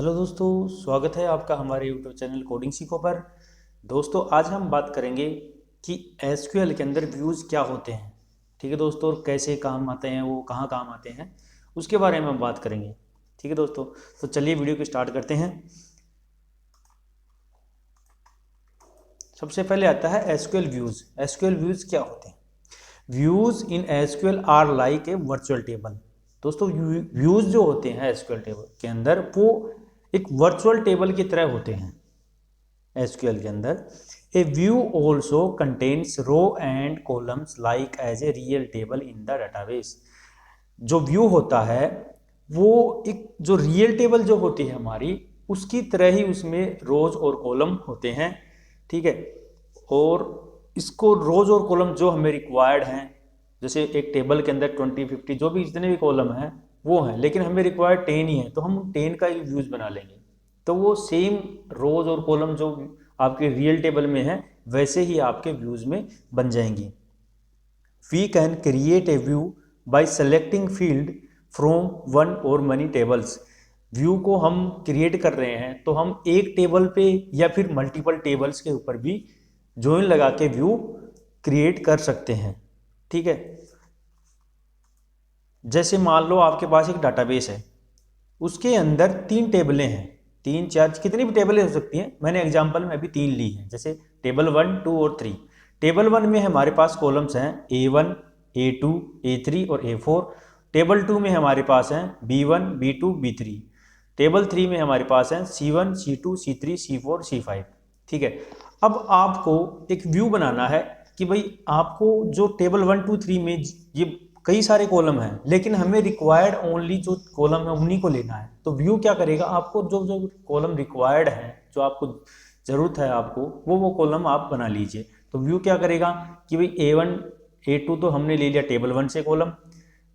Hello दोस्तों, स्वागत है आपका हमारे यूट्यूब चैनल कोडिंग सीखो पर। दोस्तों, आज हम बात करेंगे कि एसक्यूएल के अंदर व्यूज़ क्या होते हैं। ठीक है दोस्तों, और कैसे काम आते हैं, वो कहाँ काम आते हैं, उसके बारे में हम बात करेंगे। ठीक है दोस्तों, तो चलिए वीडियो को स्टार्ट करते हैं। सबसे पहले आता है एसक्यूएल व्यूज़। एसक्यूएल व्यूज़ क्या होते हैं? Views in SQL are like a virtual table. दोस्तों, व्यूज़ जो होते हैं एसक्यूएल टेबल के अंदर, वो एक वर्चुअल टेबल की तरह होते हैं। एसक्यूएल के अंदर a view also contains row and columns like as a real table in the database. जो व्यू होता है वो एक जो रियल टेबल जो होती है हमारी, उसकी तरह ही उसमें रोज और कॉलम होते हैं। ठीक है, और इसको रोज और कॉलम जो हमें रिक्वायर्ड हैं, जैसे एक टेबल के अंदर 20, 50 जो भी जितने भी कॉलम हैं वो हैं, लेकिन हमें रिक्वायर्ड 10 ही है, तो हम 10 का ही व्यूज बना लेंगे। तो वो सेम रोज और कॉलम जो आपके रियल टेबल में है वैसे ही आपके व्यूज में बन जाएंगी। We can create a view by selecting field from one or many tables. View को हम क्रिएट कर रहे हैं तो हम एक टेबल पे या फिर मल्टीपल टेबल्स के ऊपर भी जॉइन लगा के व्यू क्रिएट कर सकते हैं। ठीक है, जैसे मान लो आपके पास एक डाटाबेस है, उसके अंदर 3 टेबलें हैं, 3, 4 कितनी भी टेबलें हो सकती हैं। मैंने एग्जांपल में अभी 3 ली हैं, जैसे टेबल 1, 2 और 3। टेबल 1 में हमारे पास कॉलम्स हैं A1, A2, A3 और A4। टेबल 2 में हमारे पास हैं B1, B2, B3। टेबल 3 में हमारे पास हैं C1, C2, C3, C4, C5। ठीक है, अब आपको एक व्यू बनाना है कि भाई आपको जो टेबल 1, 2, 3 में ये कई सारे कॉलम हैं, लेकिन हमें रिक्वायर्ड ओनली जो कॉलम है उन्हीं को लेना है। तो व्यू क्या करेगा, आपको जो जो कॉलम रिक्वायर्ड है, जो आपको ज़रूरत है आपको, वो कॉलम आप बना लीजिए। तो व्यू क्या करेगा कि भाई A1, A2 तो हमने ले लिया टेबल 1 से कॉलम,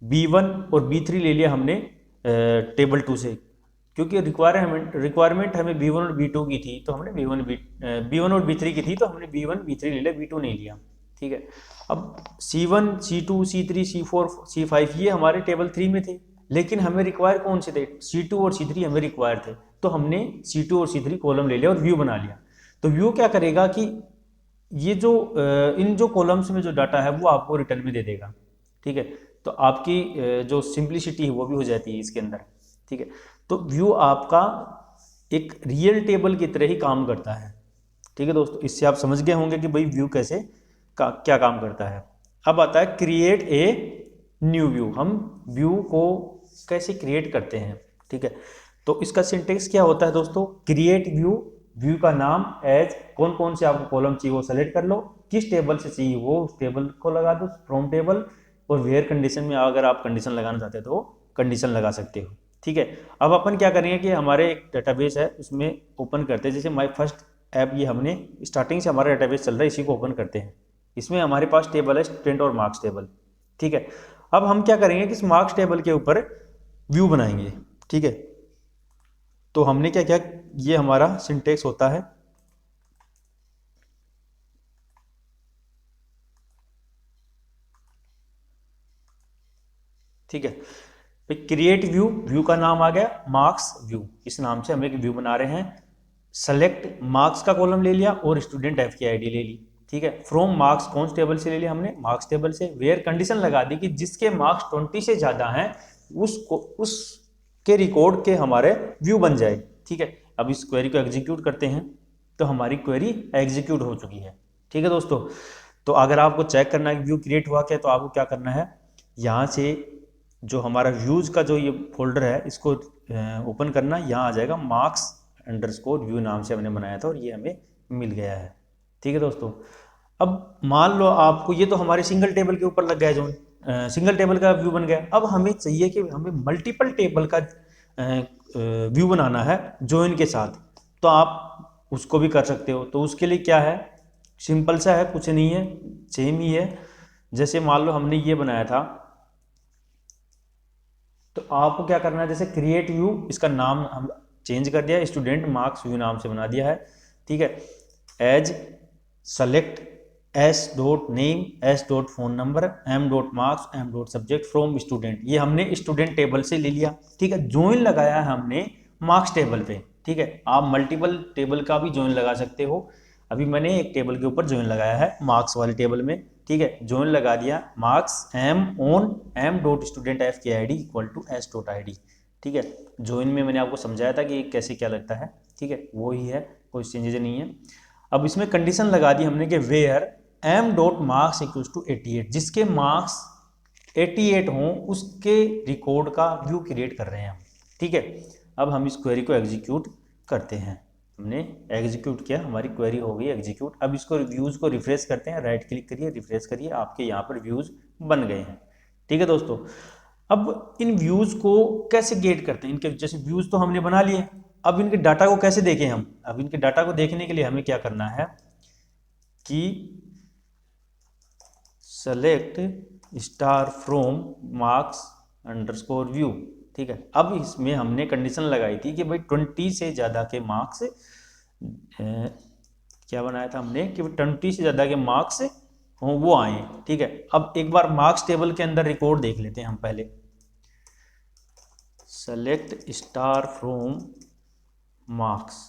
B1 और B3 ले लिया हमने टेबल 2 से, क्योंकि रिक्वायरमेंट हमें B1 और B2 की थी, तो हमने B1 और B3 की थी, तो हमने B1, B3 ले लिया, B2 नहीं लिया। ठीक है, अब C1, C2, C3, C4, C5 ये हमारे टेबल 3 में थे, लेकिन हमें रिक्वायर कौन से थे? C2 और C3 हमें रिक्वायर थे, तो हमने C2 और C3 कॉलम ले लिया और व्यू बना लिया। तो व्यू क्या करेगा कि ये जो इन जो कॉलम्स में जो डाटा है वो आपको रिटर्न में दे देगा। ठीक है, तो आपकी जो सिंप्लिसिटी है वो भी हो जाती है इसके अंदर। ठीक है, तो व्यू आपका एक रियल टेबल की तरह ही काम करता है। ठीक है दोस्तों, इससे आप समझ गए होंगे कि भाई व्यू कैसे क्या काम करता है। अब आता है क्रिएट ए न्यू व्यू। हम व्यू को कैसे क्रिएट करते हैं? ठीक है, तो इसका सिंटेक्स क्या होता है दोस्तों? क्रिएट व्यू, व्यू का नाम एज, कौन कौन से आपको कॉलम चाहिए वो सेलेक्ट कर लो, किस टेबल से चाहिए वो उस टेबल को लगा दो, फ्रॉम टेबल, और वेयर कंडीशन में अगर आप कंडीशन लगाना चाहते हो तो कंडीशन लगा सकते हो। ठीक है, अब अपन क्या करेंगे कि हमारे एक डेटाबेस है उसमें ओपन करते हैं, जैसे माई फर्स्ट ऐप, ये हमने स्टार्टिंग से हमारा डेटाबेस चल रहा है, इसी को ओपन करते हैं। इसमें हमारे पास टेबल है स्टूडेंट और मार्क्स टेबल। ठीक है, अब हम क्या करेंगे कि इस मार्क्स टेबल के ऊपर व्यू बनाएंगे। ठीक है, तो हमने क्या किया, ये हमारा सिंटेक्स होता है। ठीक है, क्रिएट व्यू, व्यू का नाम आ गया मार्क्स व्यू, इस नाम से हम एक व्यू बना रहे हैं। सेलेक्ट मार्क्स का कॉलम ले लिया और स्टूडेंट एफ की आईडी ले ली। ठीक है, फ्रॉम मार्क्स कौन से टेबल से ले लिया हमने? मार्क्स टेबल से। वेयर कंडीशन लगा दी कि जिसके मार्क्स 20 से ज़्यादा हैं उसके रिकॉर्ड के हमारे व्यू बन जाए। ठीक है, अब इस क्वेरी को एग्जीक्यूट करते हैं, तो हमारी क्वेरी एग्जीक्यूट हो चुकी है। ठीक है दोस्तों, तो अगर आपको चेक करना है व्यू क्रिएट हुआ क्या, तो आपको क्या करना है, यहाँ से जो हमारा व्यूज़ का जो ये फोल्डर है इसको ओपन करना, यहाँ आ जाएगा मार्क्स अंडरस्कोर व्यू नाम से हमने बनाया था और ये हमें मिल गया है। ठीक है दोस्तों, अब मान लो आपको ये तो हमारे सिंगल टेबल के ऊपर लग गया, जो सिंगल टेबल का व्यू बन गया। अब हमें चाहिए कि हमें मल्टीपल टेबल का व्यू बनाना है जॉइन के साथ, तो आप उसको भी कर सकते हो। तो उसके लिए क्या है, सिंपल सा है, कुछ नहीं है, सेम ही है। जैसे मान लो हमने ये बनाया था, तो आपको क्या करना है, जैसे क्रिएट व्यू, इसका नाम हम चेंज कर दिया, स्टूडेंट मार्क्स व्यू नाम से बना दिया है। ठीक है, as select S dot name, S dot phone number, M dot marks, M dot subject from student, ये हमने स्टूडेंट टेबल से ले लिया। ठीक है, जॉइन लगाया है हमने मार्क्स टेबल पे। ठीक है, आप मल्टीपल टेबल का भी जॉइन लगा सकते हो। अभी मैंने एक टेबल के ऊपर जॉइन लगाया है मार्क्स वाले टेबल में। ठीक है, जॉइन लगा दिया, marks M on M dot student F K I D equal to S dot I D. ठीक है, जॉइन में मैंने आपको समझाया था कि कैसे क्या लगता है। ठीक है, वो ही है, कोई चेंजेज नहीं है। अब इसमें कंडीशन लगा दी हमने कि where M dot marks equals to 88, जिसके मार्क्स 88 हों उसके रिकॉर्ड का व्यू क्रिएट कर रहे हैं हम। ठीक है, अब हम इस क्वेरी को एग्जीक्यूट करते हैं। हमने एग्जीक्यूट किया, हमारी क्वेरी हो गई एग्जीक्यूट। अब इसको व्यूज़ को रिफ्रेश करते हैं, राइट क्लिक करिए, रिफ्रेश करिए, आपके यहाँ पर व्यूज़ बन गए हैं। ठीक है दोस्तों, अब इन व्यूज़ को कैसे गेट करते हैं, इनके जैसे व्यूज़ तो हमने बना लिए, अब इनके डाटा को कैसे देखें हम। अब इनके डाटा को देखने के लिए हमें क्या करना है कि select star from marks underscore view. ठीक है, अब इसमें हमने कंडीशन लगाई थी कि भाई 20 से ज़्यादा के मार्क्स क्या बनाया था हमने कि 20 से ज़्यादा के मार्क्स हों वो आए। ठीक है, अब एक बार मार्क्स टेबल के अंदर रिकॉर्ड देख लेते हैं हम पहले। Select star from marks.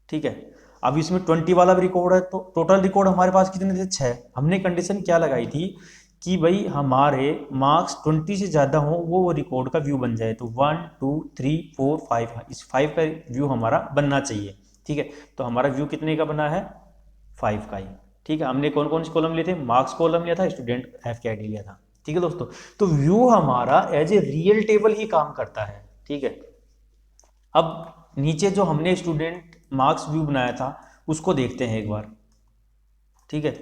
ठीक है, अब इसमें 20 वाला भी रिकॉर्ड है, तो टोटल रिकॉर्ड हमारे पास कितने थे, 6। हमने कंडीशन क्या लगाई थी कि भाई हमारे मार्क्स 20 से ज़्यादा हो वो रिकॉर्ड का व्यू बन जाए। तो 1 2 3 4 5, इस 5 का व्यू हमारा बनना चाहिए। ठीक है, तो हमारा व्यू कितने का बना है, 5 का ही। ठीक है, हमने कौन कौन से कॉलम लिए थे, मार्क्स कॉलम लिया था, student F K I D लिया था। ठीक है दोस्तों, तो व्यू हमारा एज ए रियल टेबल ही काम करता है। ठीक है, अब नीचे जो हमने स्टूडेंट मार्क्स व्यू बनाया था उसको देखते हैं एक बार। ठीक है,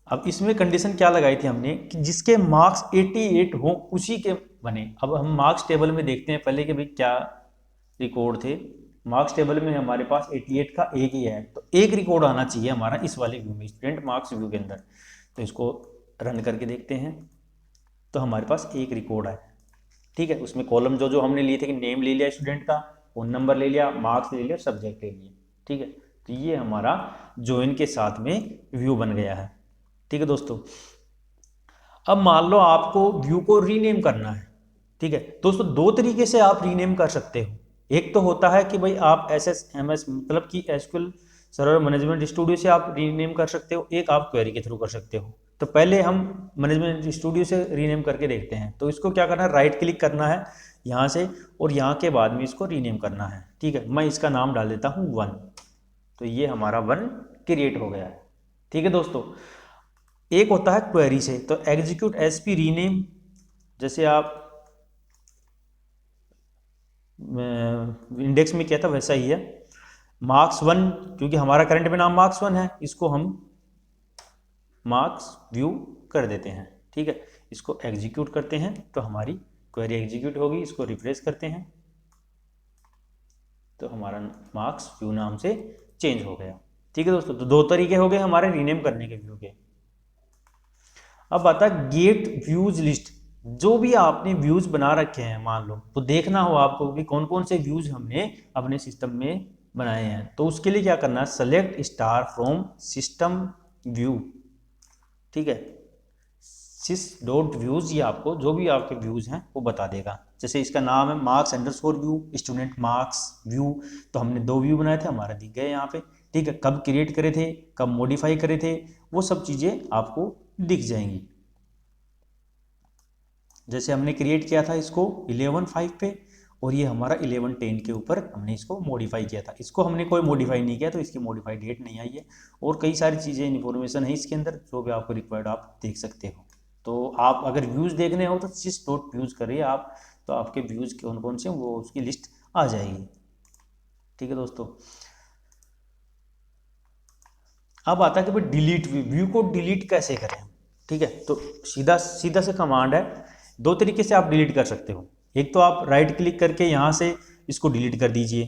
अब इसमें कंडीशन क्या लगाई थी हमने कि जिसके मार्क्स 88 हो उसी के बने। अब हम मार्क्स टेबल में देखते हैं पहले कि भाई क्या रिकॉर्ड थे। मार्क्स टेबल में हमारे पास 88 का एक ही है, तो एक रिकॉर्ड आना चाहिए हमारा इस वाले व्यू में, स्टूडेंट मार्क्स व्यू के अंदर। तो इसको रन करके देखते हैं, तो हमारे पास एक रिकॉर्ड है। ठीक है, उसमें कॉलम जो जो हमने लिए थे कि नेम ले लिया स्टूडेंट का, फोन नंबर ले लिया, मार्क्स ले लिया, सब्जेक्ट ले लिया। ठीक है, तो ये हमारा जॉइन के साथ में व्यू बन गया है। ठीक है दोस्तों, अब मान लो आपको व्यू को रीनेम करना है। ठीक है दोस्तों, दो तरीके से आप रीनेम कर सकते हो। एक तो होता है कि भाई आप SSMS मतलब कि एसक्यूएल सर्वर मैनेजमेंट स्टूडियो से आप रीनेम कर सकते हो, एक आप क्वेरी के थ्रू कर सकते हो। तो पहले हम मैनेजमेंट स्टूडियो से रीनेम करके देखते हैं। तो इसको क्या करना है, राइट क्लिक करना है यहाँ से, और यहाँ के बाद में इसको रीनेम करना है। ठीक है, मैं इसका नाम डाल देता हूँ 1। तो ये हमारा 1 क्रिएट हो गया है। ठीक है दोस्तों, एक होता है क्वेरी से, तो एग्जीक्यूट एसपी रीनेम, जैसे आप इंडेक्स में किया था वैसा ही है। मार्क्स 1, क्योंकि हमारा करंट में नाम मार्क्स 1 है, इसको हम मार्क्स व्यू कर देते हैं। ठीक है, इसको एग्जीक्यूट करते हैं तो हमारी क्वेरी एग्जीक्यूट होगी। इसको रिफ्रेश करते हैं तो हमारा मार्क्स व्यू नाम से चेंज हो गया। ठीक है दोस्तों, तो दो तरीके हो गए हमारे रीनेम करने के व्यू के। अब आता है गेट व्यूज लिस्ट। जो भी आपने व्यूज बना रखे हैं, मान लो तो देखना हो आपको कि कौन कौन से व्यूज हमने अपने सिस्टम में बनाए हैं, तो उसके लिए क्या करना है, select star from system view. ठीक है, सिस डॉट व्यूज, ये आपको जो भी आपके व्यूज हैं वो बता देगा। जैसे इसका नाम है marks underscore view student marks view, तो हमने 2 व्यू बनाए थे, हमारे दिख गए यहाँ पे। ठीक है, कब क्रिएट करे थे, कब मॉडिफाई करे थे, वो सब चीज़ें आपको दिख जाएंगी। जैसे हमने क्रिएट किया था इसको 11/5 पे, और ये हमारा 11/10 के ऊपर हमने इसको मॉडिफाई किया था। इसको हमने कोई मॉडिफाई नहीं किया, तो इसकी मॉडिफाई डेट नहीं आई है। और कई सारी चीज़ें इन्फॉर्मेशन है इसके अंदर, जो भी आपको रिक्वायर्ड आप देख सकते हो। तो आप अगर व्यूज़ देखने हो तो सिस डॉट व्यूज़ करिए आप, तो आपके व्यूज़ कौन कौन से वो उसकी लिस्ट आ जाएगी। ठीक है दोस्तों, अब आता है कि भाई डिलीट व्यू को डिलीट कैसे करें। ठीक है, तो सीधा सीधा से कमांड है, 2 तरीके से आप डिलीट कर सकते हो। एक तो आप राइट क्लिक करके यहाँ से इसको डिलीट कर दीजिए।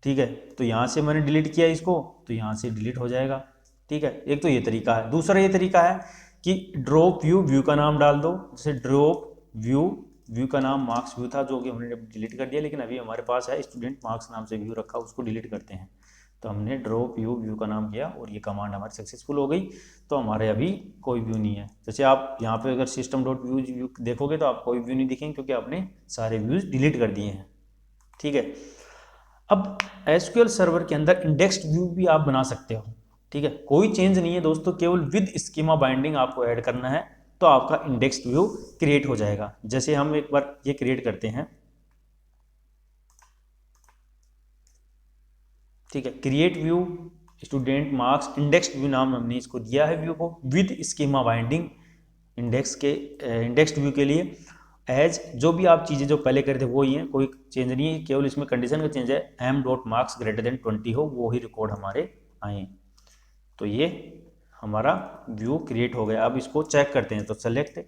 ठीक है, तो यहाँ से मैंने डिलीट किया इसको, तो यहाँ से डिलीट हो जाएगा। ठीक है, एक तो ये तरीका है। दूसरा ये तरीका है कि ड्रॉप व्यू, व्यू का नाम डाल दो। जैसे ड्रॉप व्यू, व्यू का नाम मार्क्स व्यू था जो कि हमने डिलीट कर दिया, लेकिन अभी हमारे पास है स्टूडेंट मार्क्स नाम से व्यू रखा, उसको डिलीट करते हैं। तो हमने ड्रॉप व्यू, व्यू का नाम किया और ये कमांड हमारी सक्सेसफुल हो गई। तो हमारे अभी कोई व्यू नहीं है। जैसे आप यहाँ पे अगर सिस्टम डॉट व्यूज व्यू देखोगे तो आप कोई व्यू नहीं दिखेंगे, क्योंकि आपने सारे व्यूज डिलीट कर दिए हैं। ठीक है, अब एसक्यूएल सर्वर के अंदर इंडेक्स्ड व्यू भी आप बना सकते हो, ठीक है, कोई चेंज नहीं है दोस्तों, केवल विद स्कीमा बाइंडिंग आपको ऐड करना है तो आपका इंडेक्स्ड व्यू क्रिएट हो जाएगा। जैसे हम एक बार ये क्रिएट करते हैं, ठीक है, create view student marks indexed view नाम हमने इसको दिया है व्यू को, with schema binding indexed view के लिए एज जो भी आप चीज़ें जो पहले करे थे वो ही हैं, कोई चेंज नहीं है, केवल इसमें कंडीशन का चेंज है M dot marks greater than 20 हो, वो ही रिकॉर्ड हमारे आए। तो ये हमारा व्यू क्रिएट हो गया। अब इसको चेक करते हैं, तो select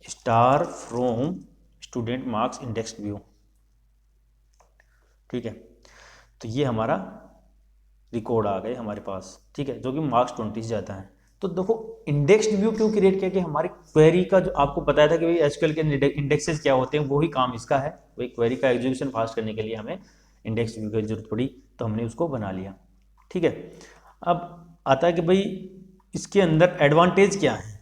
star from student marks indexed view, ठीक है, तो ये हमारा रिकॉर्ड आ गए हमारे पास, ठीक है, जो कि मार्क्स 20 से जाता है। तो देखो इंडेक्स्ड व्यू क्यों क्रिएट किया कि हमारी क्वेरी का जो आपको पता था कि भाई एसक्यूएल के इंडेक्सेस क्या होते हैं, वही काम इसका है, वही क्वेरी का एग्जीक्यूशन फास्ट करने के लिए हमें इंडेक्स्ड व्यू की जरूरत पड़ी, तो हमने उसको बना लिया, ठीक है। अब आता है कि भाई इसके अंदर एडवांटेज क्या है,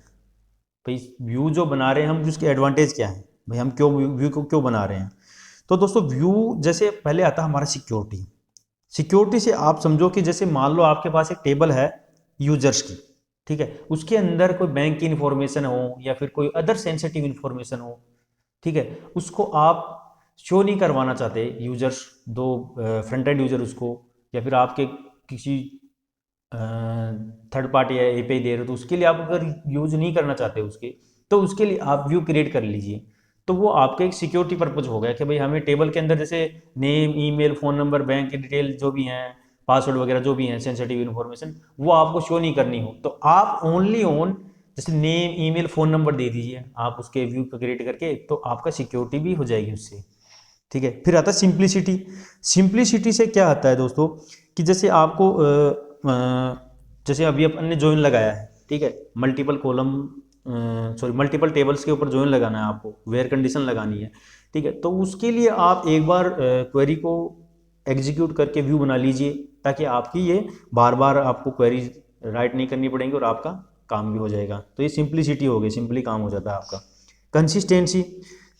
भाई व्यू जो बना रहे हैं हम, उसके एडवांटेज क्या है, भाई हम क्यों व्यू को क्यों बना रहे हैं। तो दोस्तों व्यू जैसे पहले आता है हमारा सिक्योरिटी, सिक्योरिटी से आप समझो कि जैसे मान लो आपके पास एक टेबल है यूजर्स की, ठीक है, उसके अंदर कोई बैंक की इन्फॉर्मेशन हो या फिर कोई अदर सेंसिटिव इन्फॉर्मेशन हो, ठीक है, उसको आप शो नहीं करवाना चाहते यूजर्स, दो फ्रंट एंड यूजर उसको, या फिर आपके किसी थर्ड पार्टी या एपीआई दे रहे हो, तो उसके लिए आप अगर यूज नहीं करना चाहते उसके, तो उसके लिए आप व्यू क्रिएट कर लीजिए। तो वो आपका एक सिक्योरिटी पर्पज हो गया कि भाई हमें टेबल के अंदर जैसे name, email, phone number, bank की डिटेल जो भी हैं, पासवर्ड वगैरह जो भी हैं सेंसिटिव इन्फॉर्मेशन, वो आपको शो नहीं करनी हो, तो आप ओनली ऑन जैसे नेम, ईमेल, फ़ोन नंबर दे दीजिए आप उसके व्यू को क्रिएट करके, तो आपका सिक्योरिटी भी हो जाएगी उससे, ठीक है। फिर आता है सिंप्लिसिटी। सिंप्लिसिटी से क्या आता है दोस्तों कि जैसे आपको जैसे अभी अपन ने ज्वाइन लगाया है, ठीक है, मल्टीपल कॉलम मल्टीपल टेबल्स के ऊपर ज्वाइन लगाना है आपको, वेयर कंडीशन लगानी है, ठीक है, तो उसके लिए आप एक बार क्वेरी को एग्जीक्यूट करके व्यू बना लीजिए, ताकि आपकी ये बार बार आपको क्वेरी राइट नहीं करनी पड़ेंगी और आपका काम भी हो जाएगा। तो ये सिंप्लिसिटी हो गई, सिंपली काम हो जाता है आपका। कंसिस्टेंसी,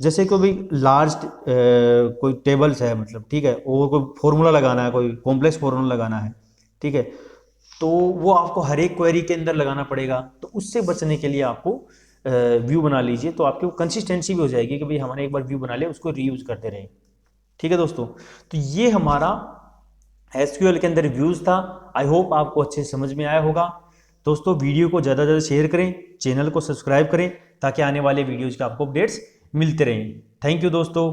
जैसे कोई भी लार्ज कोई टेबल्स है मतलब, ठीक है, और कोई फॉर्मूला लगाना है, कोई कॉम्प्लेक्स फॉर्मूला लगाना है, ठीक है, तो वो आपको हर एक क्वेरी के अंदर लगाना पड़ेगा, तो उससे बचने के लिए आपको व्यू बना लीजिए, तो आपकी वो कंसिस्टेंसी भी हो जाएगी कि भाई हमने एक बार व्यू बना लिया उसको रीयूज करते रहे, ठीक है दोस्तों। तो ये हमारा एसक्यूएल के अंदर व्यूज था। आई होप आपको अच्छे से समझ में आया होगा। दोस्तों वीडियो को ज़्यादा से ज़्यादा शेयर करें, चैनल को सब्सक्राइब करें, ताकि आने वाले वीडियोज़ के आपको अपडेट्स मिलते रहें। थैंक यू दोस्तों।